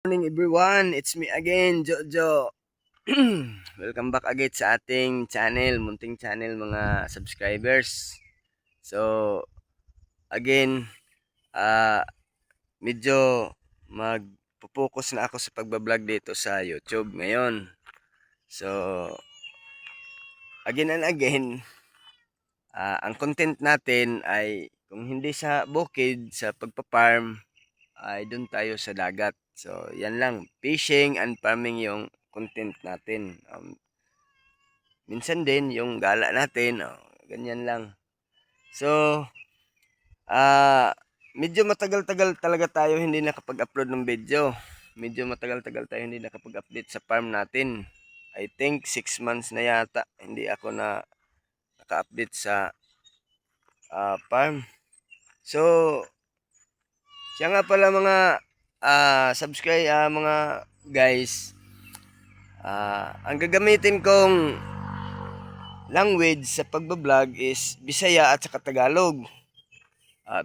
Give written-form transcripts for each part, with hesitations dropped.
Morning everyone, it's me again, Jojo. Welcome back again sa ating channel, munting channel mga subscribers. So, again, medyo magpo-focus na ako sa pagbablog dito sa YouTube ngayon. So, again and again, ang content natin ay kung hindi sa bukid, sa pagpa-farm, ay doon tayo sa dagat. So, yan lang. Fishing and farming yung content natin. Minsan din yung gala natin. Ganyan lang. So, medyo matagal-tagal talaga tayo hindi nakapag-upload ng video. Medyo matagal-tagal tayo hindi nakapag-update sa farm natin. I think 6 months na yata hindi ako na naka-update sa farm. So, siya nga pala mga mga guys, ang gagamitin kong language sa pagbablog is Bisaya at saka Tagalog.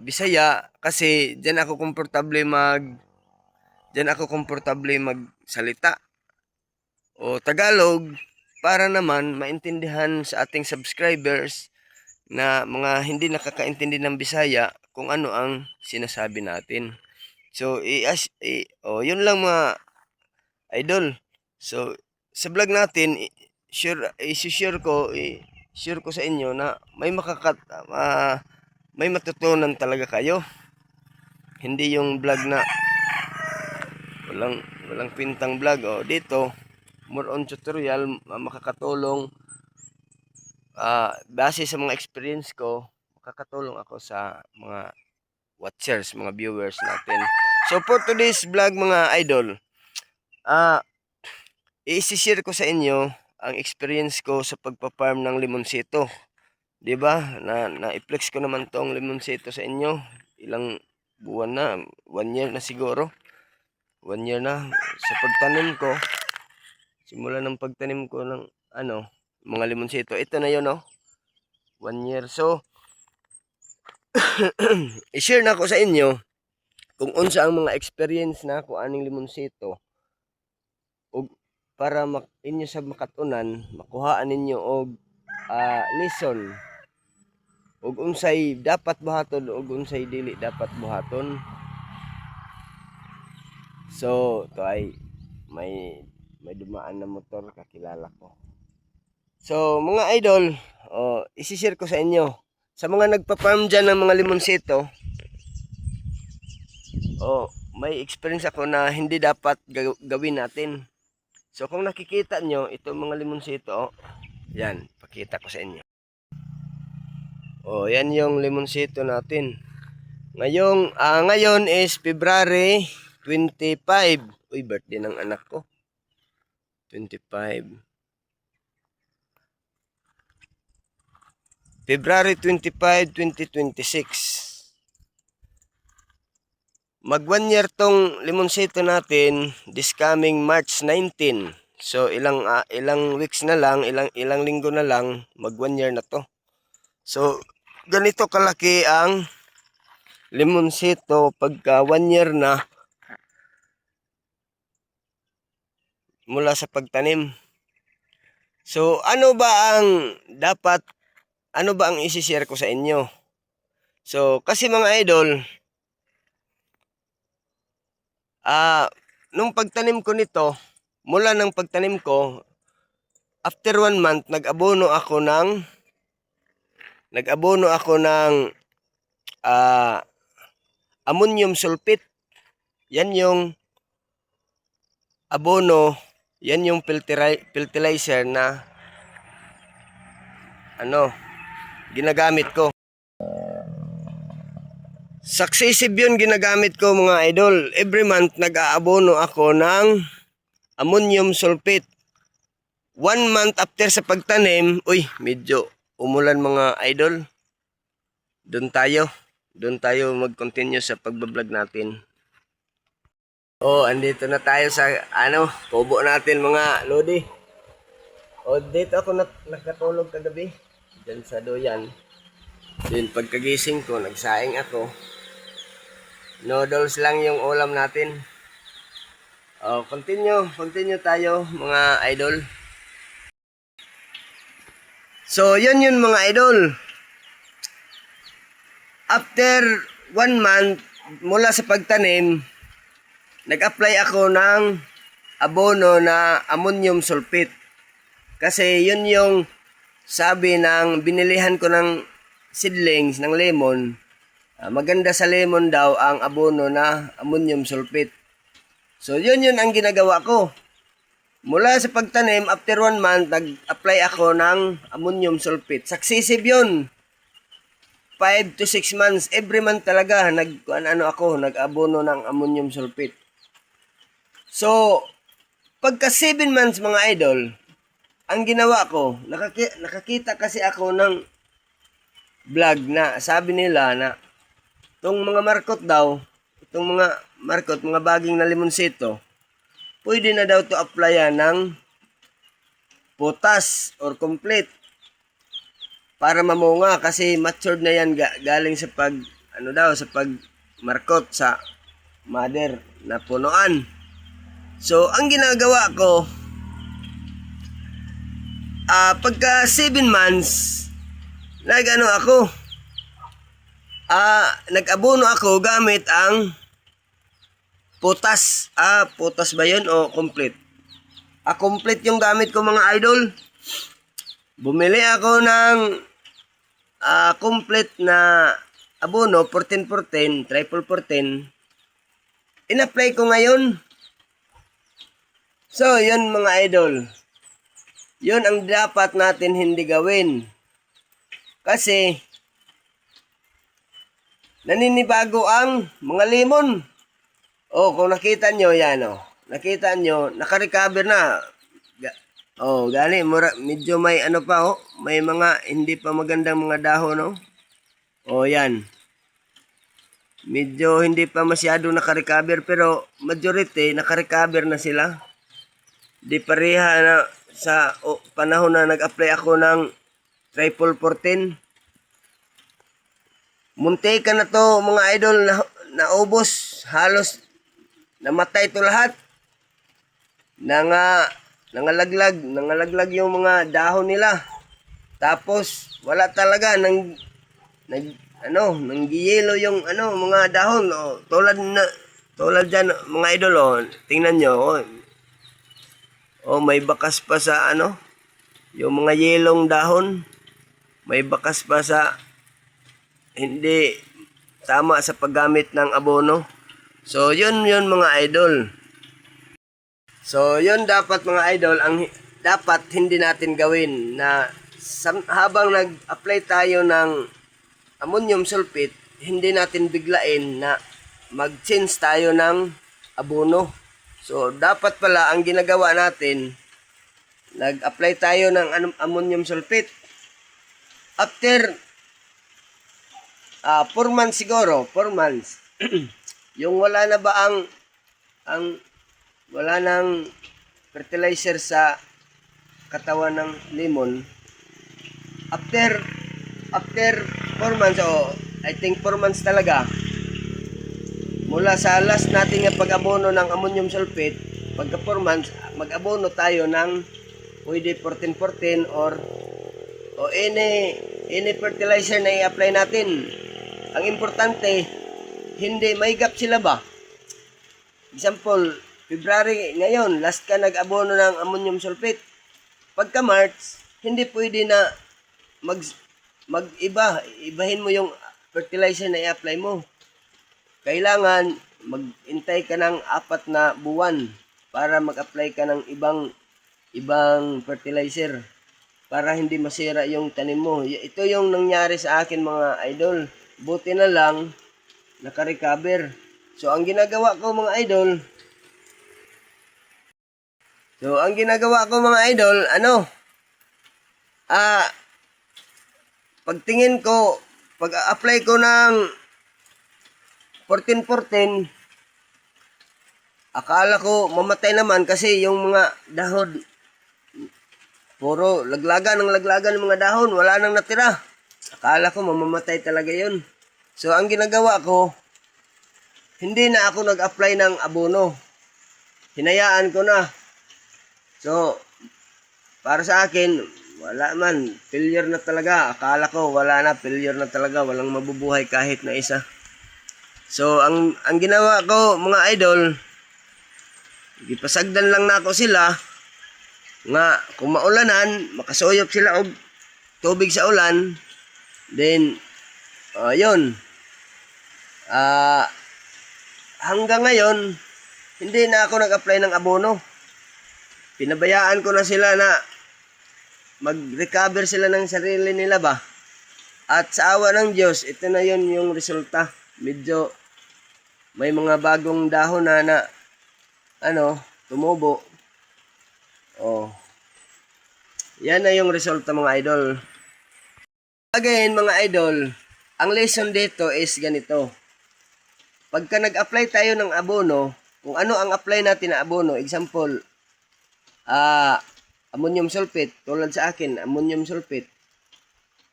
Bisaya kasi diyan ako komportable magsalita. O Tagalog para naman maintindihan sa ating subscribers na mga hindi nakakaintindi ng Bisaya kung ano ang sinasabi natin. So, yun lang mga idol. So, sa vlog natin, i-share ko sa inyo na may matutunan talaga kayo. Hindi yung vlog na walang pintang vlog. Dito, more on tutorial, makakatulong. Base sa mga experience ko, makakatulong ako sa mga watchers, mga viewers natin. So for today's vlog mga idol, i-share ko sa inyo ang experience ko sa pagpa-farm ng limonsito. 'Di ba? Na-flex ko naman tong limonsito sa inyo. Ilang buwan na, 1 year na siguro. 1 year na sa pagtanim ko. Simula ng pagtanim ko ng mga limonsito. Ito na 'yon, 1 year. So, i-share na ko sa inyo kung unsa ang mga experience na ko aning limonsito ug para inyo sa makatunan makuhaan ninyo og lesson ug unsay dapat buhaton ug unsay dili dapat buhaton. So to ay may dumaan na motor kakilala ko. So mga idol, i-share ko sa inyo sa mga nagpa-farm dyan ng mga limonsito. May experience ako na hindi dapat gawin natin. So kung nakikita nyo, itong mga limonsito, yan, pakita ko sa inyo. Yan yung limonsito natin. Ngayon is February 25. Uy, birthday ng anak ko. 25. February 25, 2026. Mag 1 year tong limonsito natin this coming March 19. So ilang weeks na lang, ilang linggo na lang mag 1 year na to. So ganito kalaki ang limonsito pagka 1 year na mula sa pagtanim. So ano ba ang i-share ko sa inyo? So kasi mga idol, nung pagtanim ko nito, mula ng pagtanim ko, after 1 month, nag-abono ako ng ammonium sulfate. Yan yung abono, yan yung fertilizer na ginagamit ko. Successive yun ginagamit ko mga idol. Every month nag-aabono ako ng ammonium sulfate. 1 month after sa pagtanim, medyo umulan mga idol. Doon tayo mag-continue sa pagbablog natin. Andito na tayo sa kubo natin mga lodi. Dito ako nakatulog kagabi. Diyan sa doyan. Then pagkagising ko, nagsaing ako. Noodles lang yung ulam natin. Continue tayo mga idol. So, yun mga idol. After 1 month mula sa pagtanim, nag-apply ako ng abono na ammonium sulfate. Kasi yun yung sabi ng binilihan ko ng seedlings ng lemon. Maganda sa lemon daw ang abono na ammonium sulfate. So yun ang ginagawa ko. Mula sa pagtanim, after 1 month, nag-apply ako ng ammonium sulfate. Successive yun. 5 to 6 months, every month talaga, nag-abono ng ammonium sulfate. So, pagka 7 months mga idol, ang ginawa ko, nakakita kasi ako ng vlog na sabi nila na itong mga markot daw, mga baging na limonsito, pwede na daw to applyan ng potas or complete para mamunga kasi matured na yan galing sa pag markot sa mother na punuan. So, ang ginagawa ko, pagka 7 months, nag-abono ako gamit ang potas. Potas ba yun o complete? Complete yung gamit ko mga idol. Bumili ako ng complete na abono, 14-14, triple 14. In-apply ko ngayon. So, yun mga idol. Yun ang dapat natin hindi gawin. Kasi, naninibago ang mga lemon. Kung nakita nyo, yan nakita nyo, naka-recover na. Gani, medyo may may mga hindi pa magandang mga dahon, yan. Medyo hindi pa masyado naka-recover, pero majority naka-recover na sila. Di pareha na sa panahon na nag-apply ako ng triple 14. Muntikan na to mga idol, naubos, halos namatay to lahat. Nangalaglag yung mga dahon nila. Tapos wala talaga nanggiyelo yung mga dahon. Tulad dyan mga idol, tingnan nyo, may bakas pa sa yung mga yelong dahon. May bakas pa sa hindi tama sa paggamit ng abono. So yun mga idol. So, yun dapat mga idol, ang dapat hindi natin gawin na habang nag-apply tayo ng ammonium sulfate, hindi natin biglain na mag-change tayo ng abono. So, dapat pala ang ginagawa natin, nag-apply tayo ng ammonium sulfate. After 4 months siguro, 4 months, yung wala na ba wala nang fertilizer sa katawan ng lemon. After 4 months, I think 4 months talaga, mula sa last natin nga pag-abono ng ammonium sulfate, pagka 4 months, mag-abono tayo ng pwede 14-14 or any fertilizer na i-apply natin. Ang importante, hindi may gap sila ba? Example, February ngayon, last ka nag-abono ng ammonium sulfate. Pagka March, hindi pwede na ibahin mo yung fertilizer na i-apply mo. Kailangan mag-intay ka ng 4 na buwan para mag-apply ka ng ibang fertilizer para hindi masira yung tanim mo. Ito yung nangyari sa akin mga idol. Buti na lang naka-recover. So ang ginagawa ko mga idol, pagtingin ko, pag-apply ko ng 14-14, akala ko mamatay naman kasi yung mga dahon, puro laglagan ng mga dahon, wala nang natira. Akala ko mamamatay talaga yun. So, ang ginagawa ko, hindi na ako nag-apply ng abono. hinayaan ko na. So, para sa akin, wala man. Failure na talaga. Akala ko wala na. Failure na talaga. Walang mabubuhay kahit na isa. So, ang ginawa ko, mga idol, ipasagdan lang na ako sila nga kung maulanan, makasuyop sila og tubig sa ulan. Then, yun. Hanggang ngayon, hindi na ako nag-apply ng abono. Pinabayaan ko na sila na mag-recover sila ng sarili nila ba. At sa awa ng Diyos, ito na yun yung resulta. Medyo may mga bagong dahon na tumubo. Oh. Yan na yung resulta mga idol. Again mga idol, ang lesson dito is ganito. Pagka nag-apply tayo ng abono, kung ano ang apply natin na abono, example, ammonium sulfate, tulad sa akin, ammonium sulfate.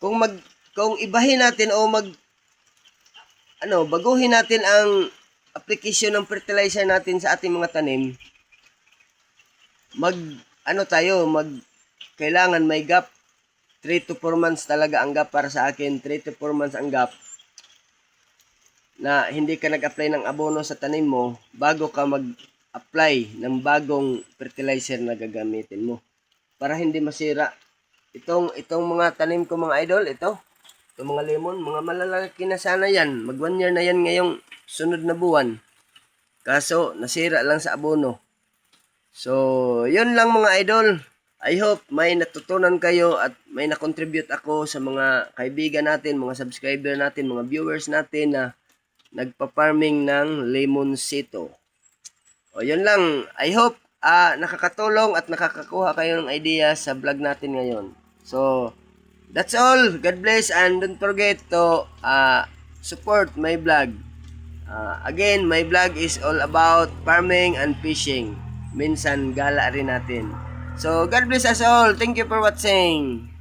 Kung ibahin natin o baguhin natin ang application ng fertilizer natin sa ating mga tanim, kailangan may gap. 3 to 4 months talaga ang gap para sa akin. 3 to 4 months ang gap na hindi ka nag-apply ng abono sa tanim mo bago ka mag-apply ng bagong fertilizer na gagamitin mo para hindi masira. Itong mga tanim ko mga idol, itong mga lemon, mga malalaki na sana yan. Mag 1 year na yan ngayong sunod na buwan. Kaso nasira lang sa abono. So, yun lang mga idol. I hope may natutunan kayo at may na-contribute ako sa mga kaibigan natin, mga subscriber natin, mga viewers natin na nagpa-farming ng lemonsito. O yun lang. I hope nakakatulong at nakakakuha kayo ng idea sa vlog natin ngayon. So, that's all. God bless and don't forget to support my vlog. Again, my vlog is all about farming and fishing. Minsan, gala rin natin. So, God bless us all. Thank you for watching.